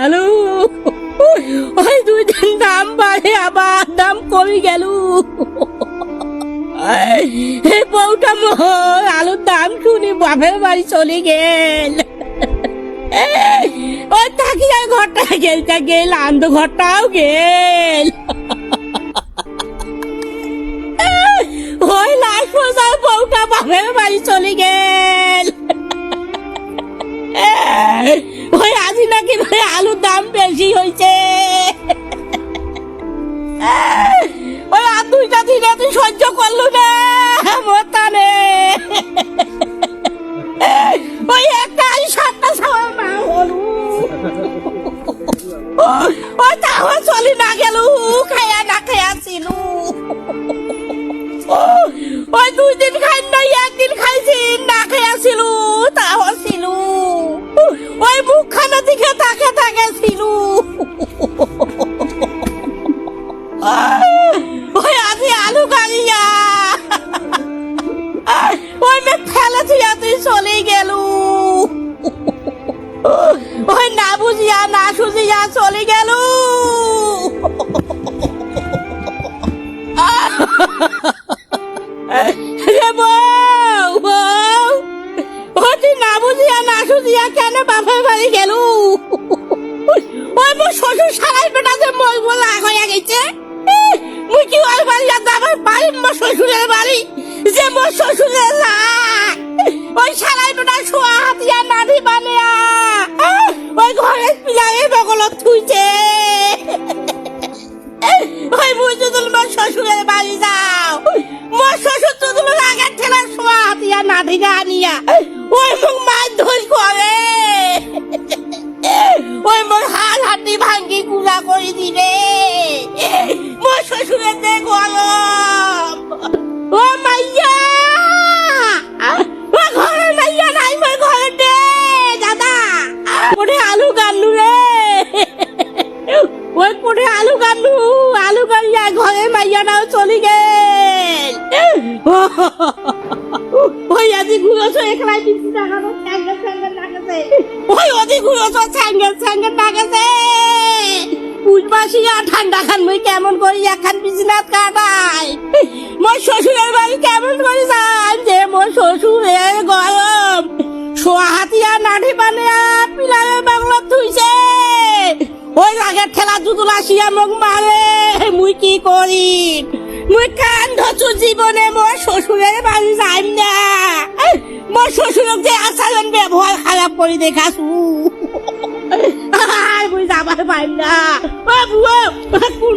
আলু ওই 2 দিন দাম বাড়ে আবার দাম কমে গেল। বউটা মোর আলুর দাম শুনি বাপের বাড়ি চলে গেল। ওই থাকিয়া ঘরটা গেলটা গেল, আন্দ ঘরটাও গেল। ওই লাশ পর্যন্ত বউটা বাপের বাড়ি চলে গেল। ওই আজি নাকি আলুর দাম বেশি হয়েছে। ওই আর 2টা দিনে তুই সহ্য করলু না মতানে। ওই একটা 7টা সবার মা হলু। ওই তাও চলি না গেল, খাইয়া না খাইয়া ছিল। ওই 2 দিন খাই নাই, 1 দিন খাইছি না খাইয়া ছিল, তাও ছিল। ওই মুখখানা দিকে তাকে তাকে ছিল। ওই আজি আলু গাড়িয়া ওই মে ফেলেছি তুই চলে গেল। ওই না বুঝিয়া না সুঝিয়া চলে গেল। না বুঝিয়া না সুঝিয়া কেন বাপের বাড়ি গেল? ওই মোর শ্বশুর সারাই বেটা যে মই বলা হয়ে গেছে। মুই কি ওর বাড়ি যাবার পারি? মোর শ্বশুরের বাড়ি যে মোর শ্বশুরের লাগ। ওই সারাই বেটা শোয়া হাতিয়া নাড়ি বানিয়া ওই ঘরের পিলারে বগলত থুইছে। ওই মুই যদি মোর শ্বশুরের বাড়ি যাও, মোর শ্বশুর তো তোমার আগের ঠেলা শোয়া হাতিয়া নাড়ি আনিয়া ওই মুখ মাছ ধর করে। ওই মোর হাল হাতি ভাঙ্গি গুলা করে দিবে। মোর শ্বশুরের যে গরম। ও মাইয়া, ও ঘরে মাইয়া নাই, মোর ঘরে দে দাদা। কোটে আলু গান্নু রে, ওই কোটে আলু গান্নু, আলু গাড়িয়া ঘরে মাইয়া নাও চলি গেল। ওই আজি ঘুরোছো একলাই পিছি দেখানো স্যাঙ্গেল স্যাঙ্গেল ডাকেছে। ওই ওদি ঘুরোছো স্যাঙ্গেল স্যাঙ্গেল ডাকেছে। পুজবাসিয়া ঠান্ডা খান মুই কেমন করি একখান বিছনাত কাটাই। মোর শ্বশুরের বাড়ি কেমন করি যান যে মোর শ্বশুরের গরম। শোয়া হাতিয়া নাঠি বানিয়া পিলারের বাংলা থুইছে। ওই আগের ঠেলা জুতুলা শিয়া মোক মারে। মুই কি করি? মুই কান ধরছু জীবনে মোর শ্বশুরের বাড়ি যাইম না। মোর শ্বশুরক যে আচরণ ব্যবহার খারাপ করে দেখাছু, মুই যাবার পাইম না। ও বুয়া কোন